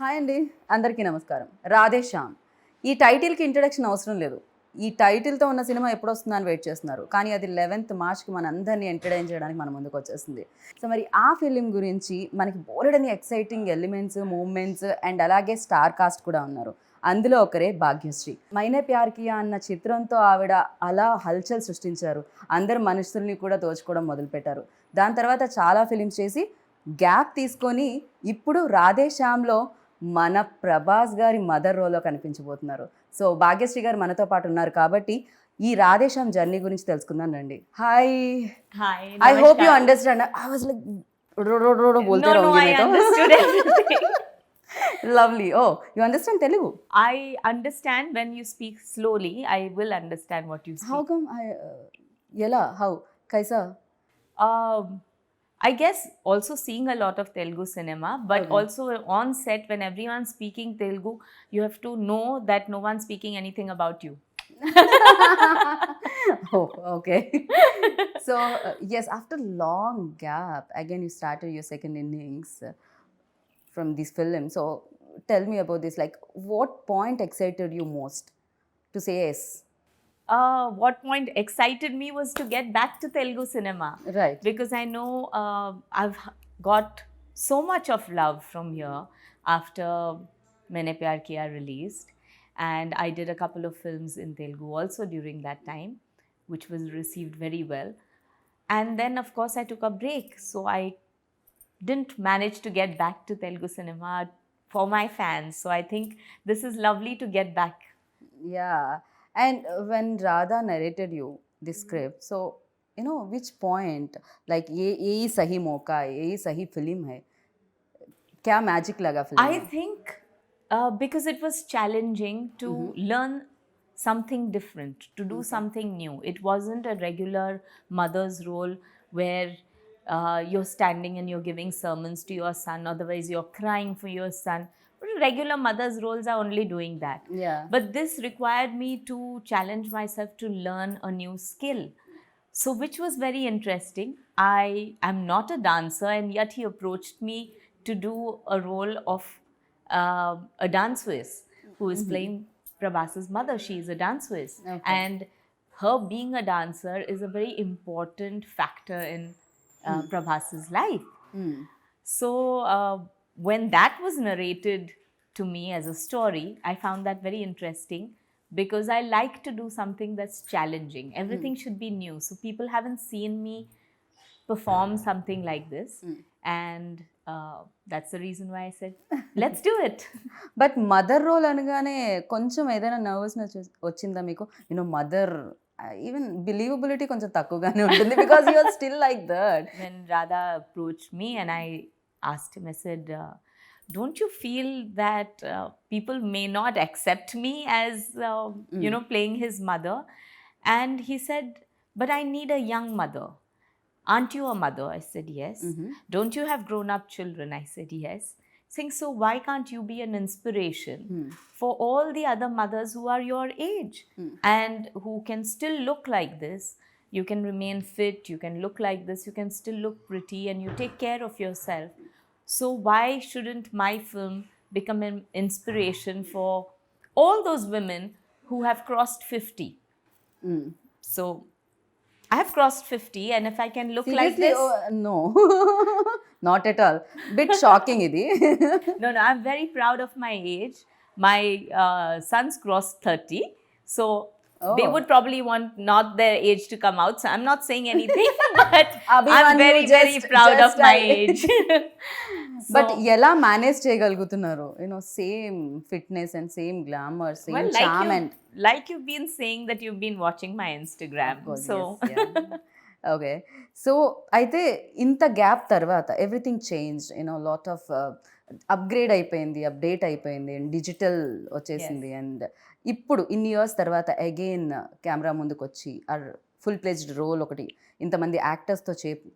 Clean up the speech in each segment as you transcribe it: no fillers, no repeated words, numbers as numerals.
Hi అండి, అందరికీ నమస్కారం. రాధే శ్యామ్. ఈ టైటిల్కి ఇంట్రడక్షన్ అవసరం లేదు. ఈ టైటిల్తో ఉన్న సినిమా ఎప్పుడు వస్తుందని వెయిట్ చేస్తున్నారు, కానీ అది 11th మార్చ్కి మన అందరినీ ఎంటర్టైన్ చేయడానికి మన ముందుకు వచ్చేస్తుంది. సో మరి ఆ ఫిలిం గురించి మనకి బోలెడని ఎక్సైటింగ్ ఎలిమెంట్స్, మూమెంట్స్ అండ్ అలాగే స్టార్ కాస్ట్ కూడా ఉన్నారు. అందులో ఒకరే భాగ్యశ్రీ. మైనే ప్యార్ కియా అన్న చిత్రంతో ఆవిడ అలా హల్చల్ సృష్టించారు. అందరు మనుషుల్ని కూడా దోచుకోవడం మొదలుపెట్టారు. దాని తర్వాత చాలా ఫిలిమ్స్ చేసి గ్యాప్ తీసుకొని ఇప్పుడు రాధే శ్యామ్లో మన ప్రభాస్ గారి మదర్ రోల్లో కనిపించబోతున్నారు. సో భాగ్యశ్రీ గారు మనతో పాటు ఉన్నారు కాబట్టి ఈ రాధే శ్యామ్ జర్నీ గురించి తెలుసుకుందాం రండి. Hi. Hi. I hope you Namaskar. Understand. I was like బోల్తే No, రहोगे I मैं तो. understood everything. Lovely. Oh, you understand Telugu? I understand when you speak slowly. I will understand what you speak. How come ఎలా how kaisa? Um, I guess also seeing a lot of Telugu cinema, but Okay. also on set when everyone's speaking Telugu, you have to know that no one's speaking anything about you. Oh, okay. So yes, after long gap again you started your second innings from this film. So tell me about this, like what point excited you most to say yes? What point excited me was to get back to Telugu cinema. Right. Because I know I've got so much of love from here after Maine Pyar Kiya released, and I did a couple of films in Telugu also during that time, which was received very well. And then of course I took a break, so I didn't manage to get back to Telugu cinema for my fans. So I think this is lovely to get back. Yeah. And when Radha narrated you this script, so you know which point, like ये ही सही मौका है, ये ही सही film है, क्या magic लगा film I में? think because it was challenging to learn something different, to do something new. It wasn't a regular mother's role where you're standing and you're giving sermons to your son, otherwise you're crying for your son. But regular mother's roles are only doing that. Yeah. But this required me to challenge myself to learn a new skill. So, which was very interesting. I am not a dancer, and yet he approached me to do a role of a dance whiz who is playing Prabhas's mother. She is a dance whiz. Okay. And her being a dancer is a very important factor in Prabhas's life. Hmm. So, when that was narrated to me as a story, I found that very interesting because I like to do something that's challenging. Everything should be new. So, people haven't seen me perform something like this. And that's the reason why I said, let's do it. But mother role అనగానే కొంచెం ఏదైనా nervousness వచ్చిందా మీకు? You know mother even believability కొంచెం తక్కువగానే ఉంటుంది because you are still like that. When Radha approached me and I asked him, I said, don't you feel that people may not accept me as, playing his mother? And he said, but I need a young mother. Aren't you a mother? I said, yes. Don't you have grown-up children? I said, yes. Saying, so why can't you be an inspiration for all the other mothers who are your age and who can still look like this? You can remain fit, you can look like this, you can still look pretty, and you take care of yourself. So why shouldn't my film become an inspiration for all those women who have crossed 50? So I have crossed 50, and if I can look like this... no not at all. Bit shocking ఇది. No, I'm very proud of my age. My sons crossed 30. So they would probably want not their age to come out. So I'm not saying anything, but I'm very, very proud of my age. But ఎలా manage చేయగలుగుతున్నారు? You know same fitness and same glamour, same charm and like you've been saying that you've been watching my Instagram. So okay. So అయితే ఇంత gap తర్వాత everything change, you know lot of upgrade అయిపోయింది, update అయిపోయింది, digital వచ్చేసింది. And ఇప్పుడు ఇన్ని years తర్వాత again camera ముందుకు వచ్చి ఫుల్ ప్లేజ్డ్ రోల్ ఒకటి ఇంతమంది యాక్టర్స్తో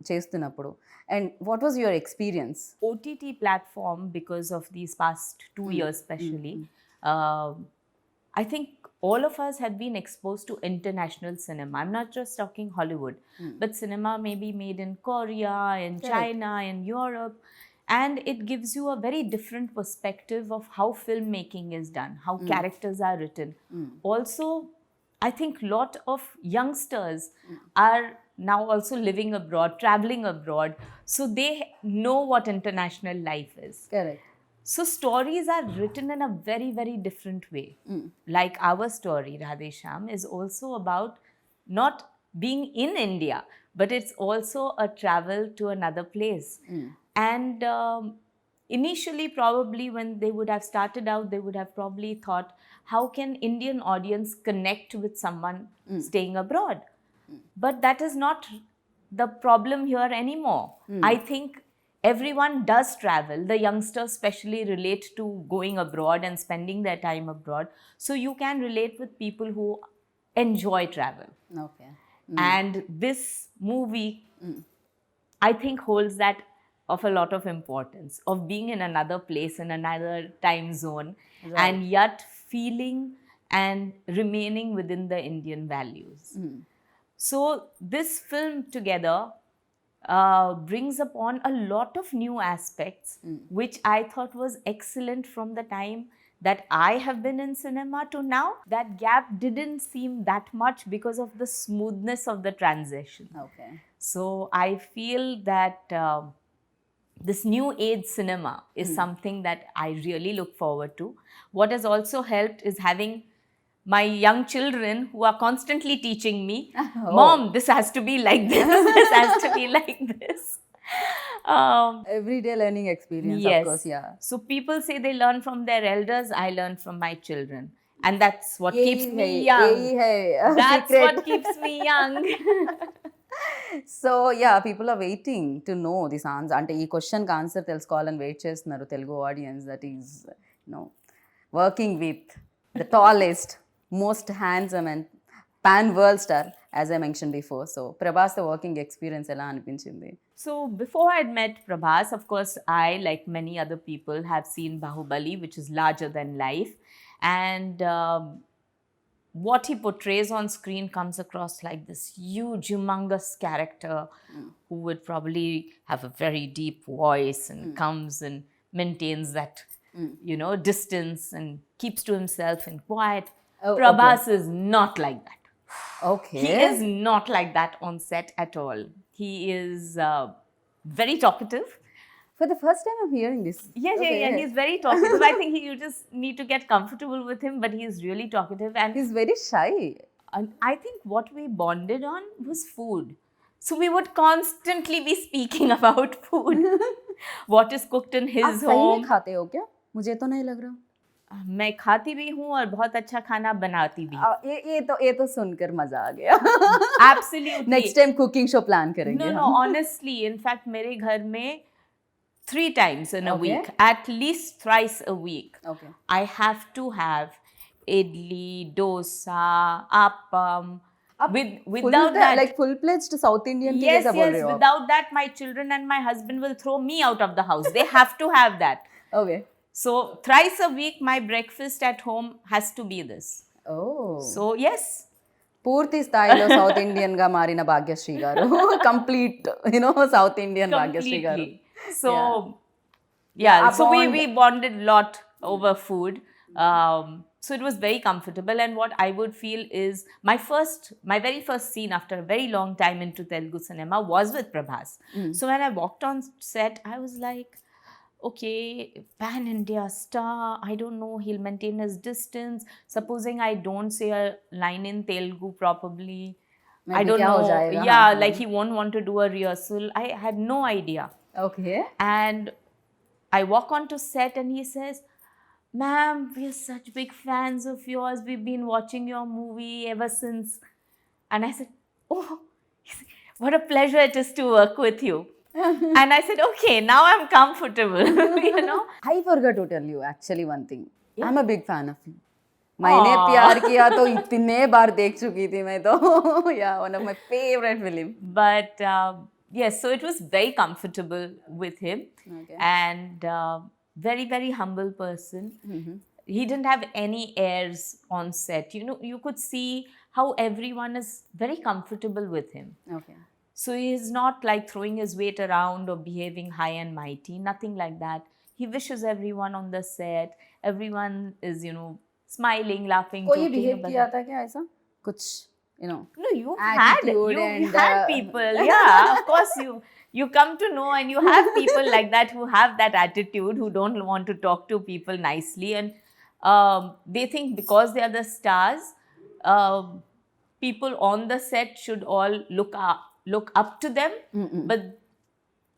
చేస్తున్నప్పుడు, and what was your experience? OTT platform, because of these past 2 years especially, I think all of us have been exposed to international cinema. I'm not just talking Hollywood, but cinema may be made in Korea, in China, in Europe. and it gives you a very different perspective of how filmmaking is done, how characters are written. Also, I think lot of youngsters are now also living abroad, traveling abroad, so they know what international life is. Correct. So stories are written in a very, very different way. Like our story, Radhe Shyam, is also about not being in India, but it's also a travel to another place. And initially, probably when they would have started out, they would have probably thought, how can Indian audience connect with someone staying abroad? But that is not the problem here anymore. I think everyone does travel. The youngsters especially relate to going abroad and spending their time abroad. So you can relate with people who enjoy travel. Okay. And this movie, I think, holds that of a lot of importance, of being in another place, in another time zone, and yet feeling and remaining within the Indian values. So this film together brings upon a lot of new aspects, which I thought was excellent from the time that I have been in cinema to now. That gap didn't seem that much because of the smoothness of the transition. Okay. So I feel that this new age cinema is something that I really look forward to. What has also helped is having my young children who are constantly teaching me, Mom, this has to be like this, this has to be like this. Everyday learning experience, Yes. of course, yeah. So people say they learn from their elders, I learn from my children. And that's what keeps me young. That's Secret. what keeps me young. So yeah people are waiting to know this answer. అంటే ఈ క్వశ్చన్కి answer తెలుసుకోవాలని wait చేస్తున్నారు Telugu audience. That is no working with the tallest, most handsome and pan world star, as I mention before. So Prabhas working experience ఎలా అనిపించింది? So before I'd met Prabhas, of course, I, like many other people, have seen Bahubali, which is larger than life. And what he portrays on screen comes across like this huge, humongous character who would probably have a very deep voice and comes and maintains that, distance and keeps to himself and quiet. Prabhas is not like that. Okay. He is not like that on set at all. He is very talkative. For the first time I'm hearing this. Yeah. He's very talkative. I think you just need to get comfortable with him, but he's really talkative. And He's very shy. I think what we bonded on was food. So we would constantly be speaking about food. What is cooked in his आप सही में home. खाते हो क्या? मुझे तो नहीं लग रहा. मैं खाती भी हूँ और बहुत अच्छा खाना बनाती भी. ये तो सुनकर मजा आ गया. Absolutely. Next time cooking show plan करेंगे. No, honestly, in fact, मेरे घर में 3 times in a week, at least thrice a week, Okay. I have to have idli, dosa, appam. Without that, like full-fledged South Indian के yes, जैसा बोल रहे हो आप. without that, my children and my husband will throw me out of the house. They have to have that. Okay. So thrice a week, my breakfast at home has to be this. Oh. So yes. పూర్తి స్థాయిలో south Indian గా మారిన భాగ్యశ్రీ గారు. Complete south Indian Bhagyashree గారు. Completely. So, yeah, A so bond. we bonded a lot over food. So it was very comfortable. And what I would feel is my very first scene after a very long time into Telugu cinema was with Prabhas. So when I walked on set, I was like, okay, pan-India star, I don't know, he'll maintain his distance. Supposing I don't say a line in Telugu properly, I Maybe don't kya ho know. jayega? Yeah, हाँ, like he won't want to do a rehearsal. I had no idea. Okay. And I walk onto set and he says, ma'am, we're such big fans of yours. We've been watching your movie ever since. And I said, oh, what a pleasure it is to work with you. And I said, okay, now I'm comfortable, I forgot to tell you actually one thing. I'm a big fan of you. मैंने प्यार किया तो इतने बार देख चुकी थी मैं तो. Yeah, one of my favorite film. But yes, so it was very comfortable with him. Okay. And very, very humble person. He didn't have any airs on set. You could see how everyone is very comfortable with him. Okay. So he is not like throwing his weight around or behaving high and mighty, nothing like that. He wishes everyone on the set, everyone is, smiling, laughing, कोई joking behave about किया it. था क्या ऐसा कुछ No, you've attitude you and had people, yeah, of course you come to know, and you have people like that who have that attitude, who don't want to talk to people nicely, and they think because they are the stars, people on the set should all look up to them, but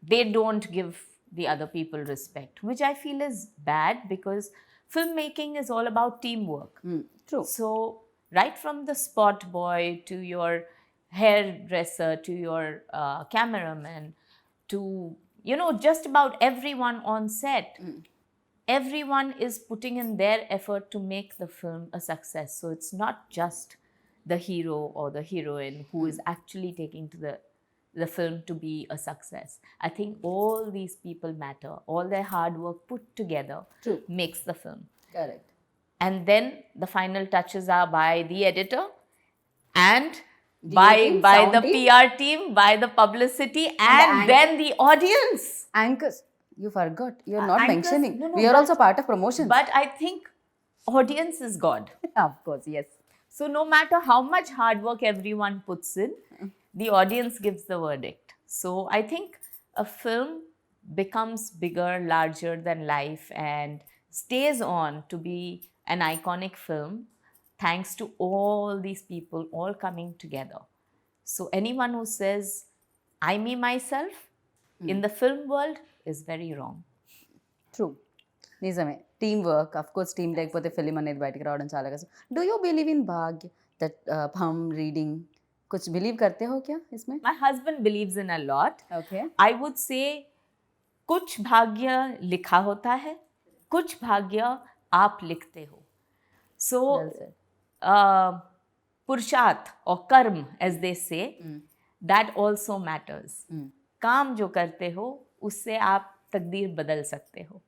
they don't give the other people respect, which I feel is bad, because filmmaking is all about teamwork. true. So right from the spot boy to your hairdresser to your cameraman to just about everyone on set, everyone is putting in their effort to make the film a success. So it's not just the hero or the heroine who is actually taking to the film to be a success. I think all these people matter. All their hard work put together True. makes the film. Correct. And then the final touches are by the editor and DA by team, by sound the team. PR team, by the publicity, and the then the audience. Anchors, you forgot. You're not Anchors- mentioning. no, We are but- also part of promotions. But I think audience is God. Of course, yes. So no matter how much hard work everyone puts in, the audience gives the verdict. So I think a film becomes bigger, larger than life, and stays on to be an iconic film thanks to all these people all coming together. So anyone who says, I, me, myself, in the film world is very wrong. True నిజమే team work of course team లేకపోతే film అనేది బయటికి రావడం చాలా కష్టం do you believe इन भाग्य that हम reading कुछ बिलीव करते हो क्या इसमें My husband believes in a lot. Okay I would say कुछ भाग्य लिखा होता है, कुछ भाग्य आप लिखते हो. So पुरुषार्थ or कर्म as they say, that also matters. काम जो करते हो उससे आप तकदीर बदल सकते हो.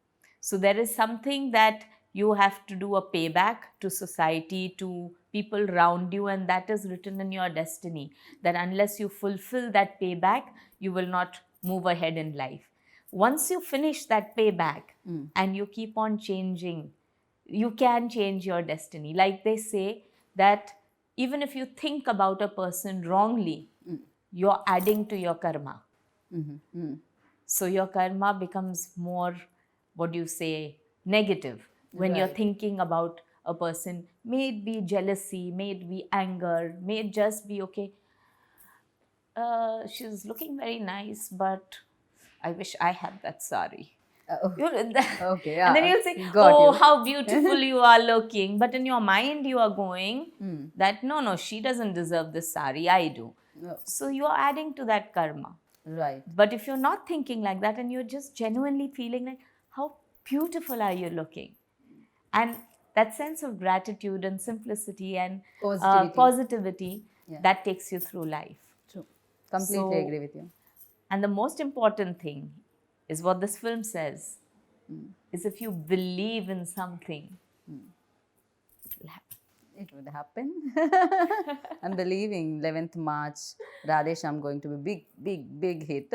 So there is something that you have to do a payback to society, to people around you, and that is written in your destiny, that unless you fulfill that payback, you will not move ahead in life. Once you finish that payback and you keep on changing, you can change your destiny. Like they say that even if you think about a person wrongly, you're adding to your karma. So your karma becomes more, what do you say, negative when you're Right. thinking about a person. May it be jealousy, may it be anger, may it just be, okay, she's looking very nice, but I wish I had that sari. Okay, And then yeah, you'll say, got oh, you. how beautiful you are looking. But in your mind, you are going that, no, she doesn't deserve this sari, I do. No. So you are adding to that karma. Right. But if you're not thinking like that and you're just genuinely feeling like, how beautiful are you looking? And that sense of gratitude and simplicity and positivity Yeah. that takes you through life. True. Completely So- agree with you. And the most important thing is what this film says, is if you believe in something, it will happen. It would happen. I'm believing 11th March, Radhe Shyam going to be big hit.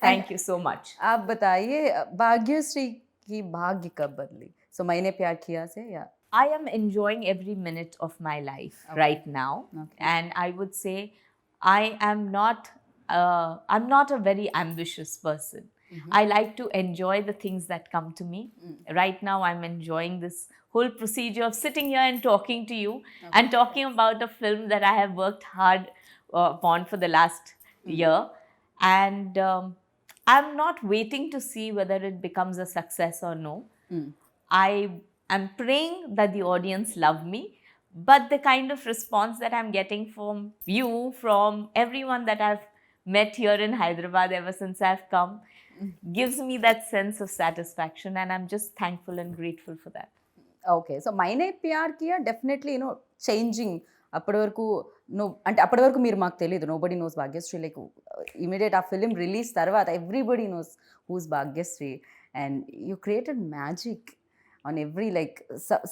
Thank you so much. आप बताइए भाग्यश्री की भाग्य कब बदली सो मैंने प्यार किया से या I am enjoying every minute of my life right now. Okay. And I would say I'm not a very ambitious person. I like to enjoy the things that come to me. Right now, I'm enjoying this whole procedure of sitting here and talking to you and talking about a film that I have worked hard upon for the last year. And I'm not waiting to see whether it becomes a success or no. I am praying that the audience love me, but the kind of response that I'm getting from you, from everyone that I've met here in Hyderabad ever since I've come, gives me that sense of satisfaction, and I'm just thankful and grateful for that. Okay so Maine Pyar Kiya definitely changing అప్పటి వరకు అంటే అప్పటి వరకు మీరు మాకు తెలియదు nobody knows Bhagyashree like immediate ఆ film release తర్వాత everybody knows who's Bhagyashree and you created magic on every like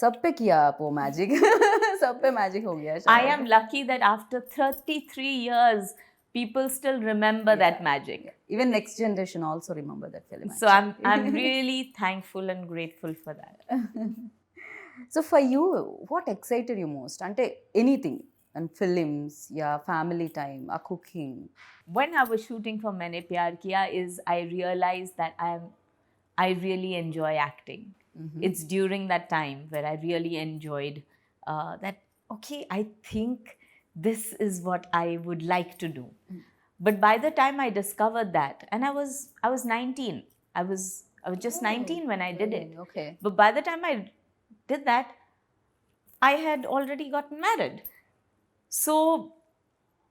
सब पे किया आप वो मैजिक सब पे मैजिक हो गया I am lucky that after 33 years people still remember that magic. Even next generation also remember that film. So I'm really thankful and grateful for that. So for you, what excited you most? Ante anything, and films, yeah, family time, or cooking. When I was shooting for Maine Pyar Kiya is I realized that I really enjoy acting. It's during that time where I really enjoyed that, okay, I think this is what I would like to do. But by the time I discovered that, and I was 19, I was just 19 when I did it. Okay. But by the time I did that, I had already gotten married. So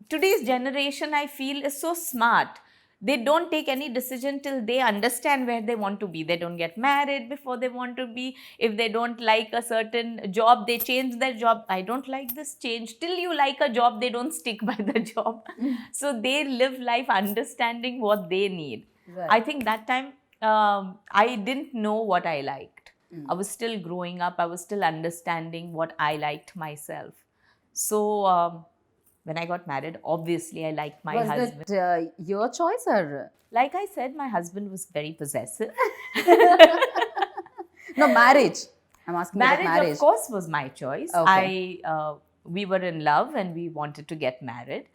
today's generation, I feel, is so smart. They don't take any decision till they understand where they want to be. They don't get married before they want to be. If they don't like a certain job, they change their job. I don't like this, change. Till you like a job, they don't stick by the job. So they live life understanding what they need. Right. I think that time I didn't know what I liked. I was still growing up. I was still understanding what I liked myself. So when I got married, obviously I liked my husband. Was that your choice or? Like I said, my husband was very possessive. No, marriage. I'm asking about marriage. Of course, was my choice. Okay. We were in love and we wanted to get married.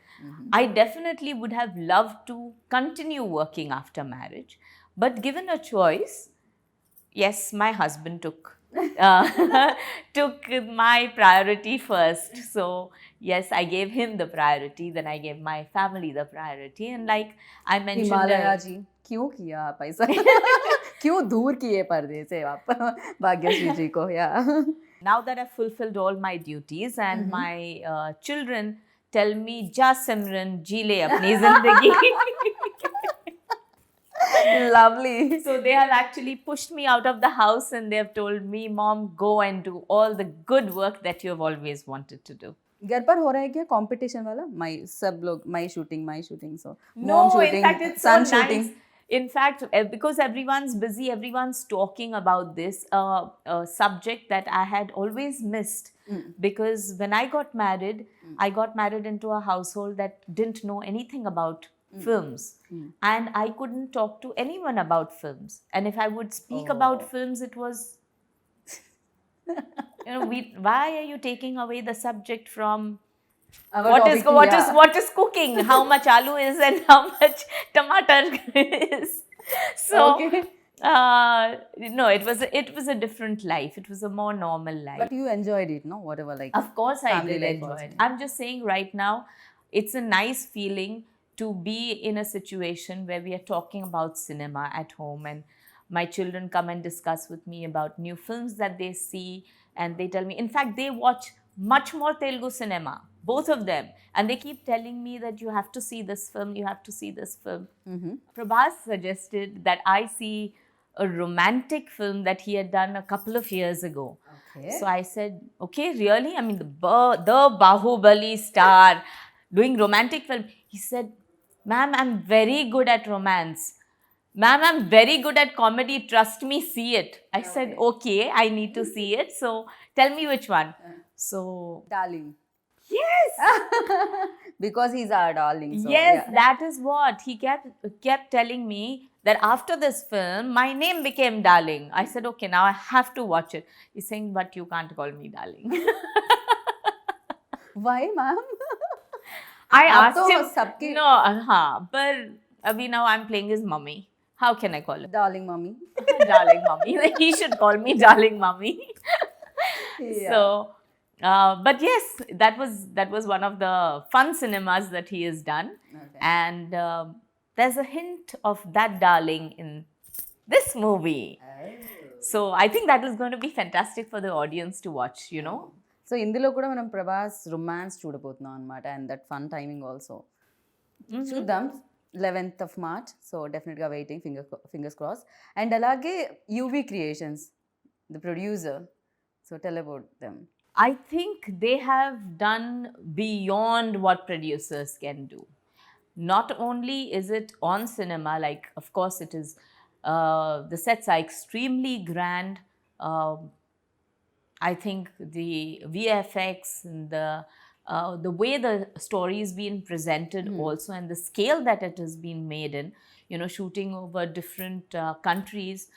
I definitely would have loved to continue working after marriage. But given a choice, yes, my husband took my priority first. So yes, I gave him the priority, then I gave my family the priority. And like I mentioned, Himalaya जी क्यों किया आप ऐसा? क्यों दूर किए पर्दे से आप भाग्यश्री जी को? Yeah. Now that I've fulfilled all my duties and my children tell me, "Ja Simran, ji le apni zindagi." Lovely. So they have actually pushed me out of the house and they have told me, "Mom, go and do all the good work that you have always wanted to do." घर पर हो रहा है क्या competition वाला? सब लोग my shooting so No, in fact, it's so nice. In fact, because everyone's busy, everyone's talking about this subject that I had always missed. Because when I got married into a household that didn't know anything about films. And I couldn't talk to anyone about films. And if I would speak about films, it was, why are you taking away the subject from what is cooking, how much aloo is and how much tomato is. So no, it was a different life. It was a more normal life. But you enjoyed it, no? Whatever, like of course I family did life enjoy also. it. I'm just saying right now, it's a nice feeling to be in a situation where we are talking about cinema at home and my children come and discuss with me about new films that they see, and they tell me, in fact, they watch much more Telugu cinema, both of them, and they keep telling me that you have to see this film, you have to see this film. Prabhas suggested that I see a romantic film that he had done a couple of years ago. Okay. So I said, okay, really? I mean, the Bahubali star doing romantic film. He said, "Ma'am, I'm very good at romance. Ma'am, I'm very good at comedy. Trust me, see it." I said, okay, I need to see it. So tell me which one. So, Darling. yes. Because he's our darling. So, Yes, yeah. that is what. He kept telling me that after this film, my name became Darling. I said, okay, now I have to watch it. He's saying, but you can't call me Darling. Why, ma'am? I asked him. Sabki No, but abhi now I'm playing his mummy. How can I call it? darling mommy. Darling mummy. He should call me darling mummy. Yeah. So, but yes, that was one of the fun cinemas that he has done. Okay. And there's a hint of that darling in this movie. So I think that is going to be fantastic for the audience to watch, so ఇందులో కూడా మనం Prabhas romance చూడబోతున్నాం అనమాట, and that fun timing also. చూద్దాం 11th of March. So డెఫినెట్గా waiting, fingers cross. And అలాగే UV creations, the producer, so tell about them. I think they have done beyond what producers can do. Not only is it on cinema, like of course it is, the sets are extremely grand. I think the VFX and the the way the story is being presented also, and the scale that it has been made in, shooting over different countries,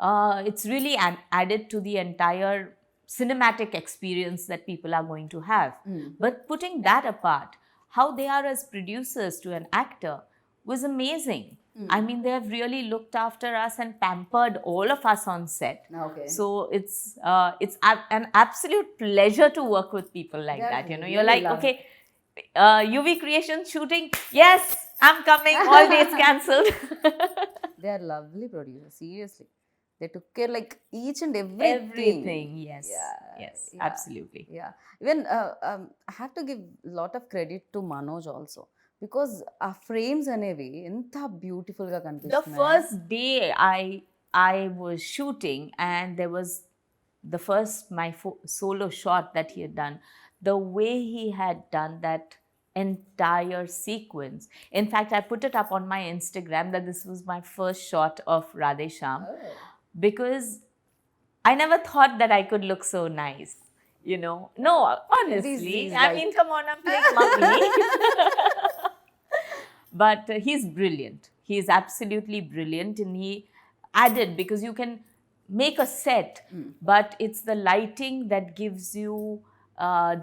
it's really added to the entire cinematic experience that people are going to have. But putting that apart, how they are as producers to an actor was amazing. I mean, they have really looked after us and pampered all of us on set. Okay. So it's an absolute pleasure to work with people like that. You're really like, okay, UV Creations shooting, yes, I'm coming, all dates cancelled. They are lovely producers, seriously. They took care like each and everything. Yes. Yes, Yeah. absolutely. Yeah. Even I have to give lot of credit to Manoj also, because ఆ frames అనేవి ఎంత beautiful గా The కనిపిస్తున్నాయి. first day I was shooting, and there was the first my solo shot that he had done. The way he had done that entire sequence. In fact, I put it up on my Instagram that this was my first shot of Radhe Shyam, because I never thought that I could look so nice. No, honestly. These I mean, come on, I'm playing mummy. But he's brilliant. He is absolutely brilliant, and he added, because you can make a set, but it's the lighting that gives you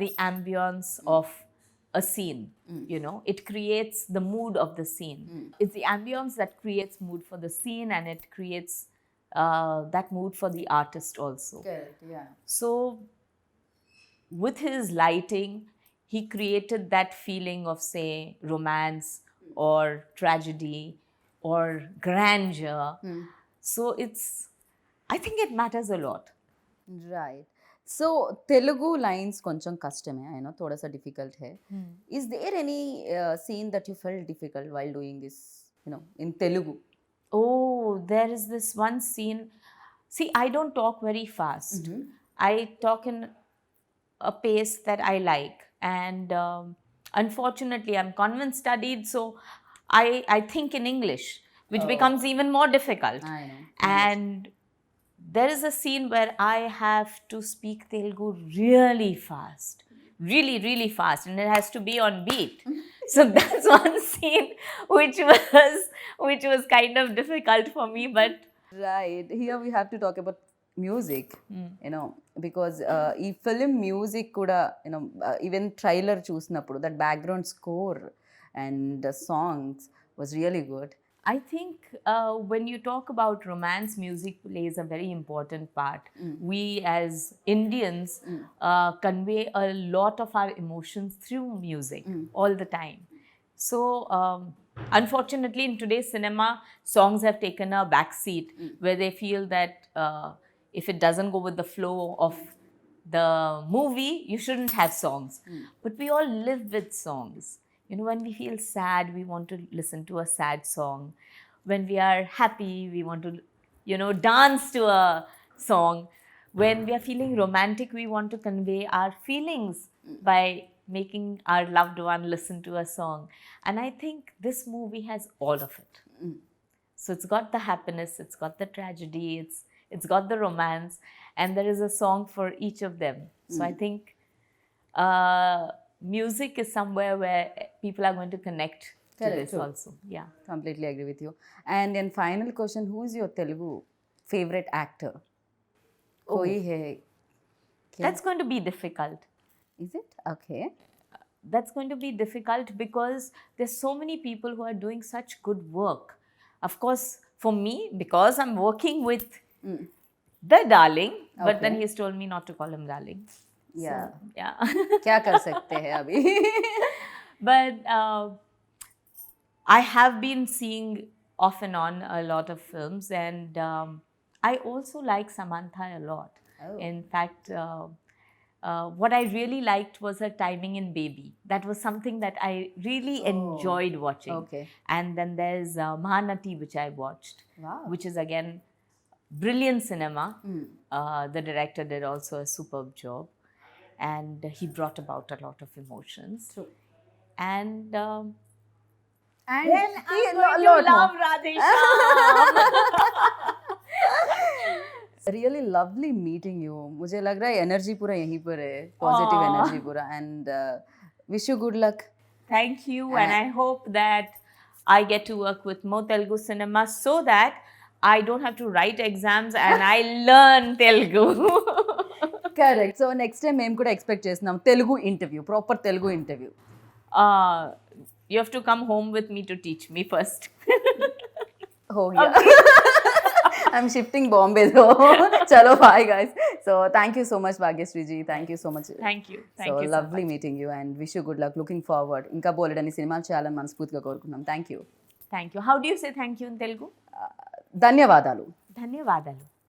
the ambience of a scene. It creates the mood of the scene. It's the ambience that creates mood for the scene, and it creates that mood for the artist also. Correct, yeah. So with his lighting, he created that feeling of, say, romance or tragedy or grandeur. So I think it matters a lot. Right. So Telugu lines కొంచెం కష్టమే, I know थोड़ा सा difficult है. Is there any scene that you felt difficult while doing this, in Telugu? Oh, there is this one scene. See, I don't talk very fast. I talk in a pace that I like, and unfortunately, I'm convent studied, so I think in English, which becomes even more difficult. I know. And there is a scene where I have to speak Telugu really fast, really, really fast, and it has to be on beat. So that's one scene which was kind of difficult for me, but Right. Here we have to talk about music, because ఈ film music కూడా even trailer చూసినప్పుడు that background score and songs was really good. I think when you talk about romance, music plays a very important part. We as Indians convey a lot of our emotions through music all the time. So unfortunately, in today's cinema, songs have taken a back seat, where they feel that if it doesn't go with the flow of the movie, you shouldn't have songs. But we all live with songs. When we feel sad, we want to listen to a sad song. When we are happy, we want to, dance to a song. When we are feeling romantic, we want to convey our feelings by making our loved one listen to a song. And I think this movie has all of it. So it's got the happiness, it's got the tragedy, it's got the romance, and there is a song for each of them. So I think music is somewhere where people are going to connect to this also. Yeah. Completely agree with you. And then final question, who is your Telugu favorite actor? Koi hai? That's going to be difficult. Is it? Okay. That's going to be difficult because there's so many people who are doing such good work. Of course, for me, because I'm working with the darling, but then he's told me not to call him darling. Yeah. So, yeah. क्या कर सकते हैं अभी? But I have been seeing off and on a lot of films, and I also like Samantha a lot. In fact, what I really liked was her timing in Baby. That was something that I really enjoyed watching. Okay. And then there's Mahanati, which I watched, which is again brilliant cinema. The director did also a superb job, and he brought about a lot of emotions. True. And And then I'm going to love Radhe Shyam. Really lovely meeting you. मुझे लग रहा है energy पूरा यहीं पर है, positive energy पूरा. And wish you good luck. Thank you, and I hope that I get to work with more Telugu cinema so that I don't have to write exams and I learn Telugu. Correct. So next time మేము కూడా expect చేస్తున్నాం Telugu interview, proper Telugu interview. You have to come home with me to teach me first. Oh yeah. I'm shifting Bombay though. Chalo, bye guys. So thank you so much Bhagyashree ji. Thank you so much. Thank you. Thank So you lovely so much. meeting you and wish you good luck. Looking forward. Inka boledani సినిమాలు చేయాలని మనస్ఫూర్తిగా కోరుకుందాం. Thank you. Thank you. How do you say thank you in Telugu? ధన్యవాదాలు. ధన్యవాదాలు.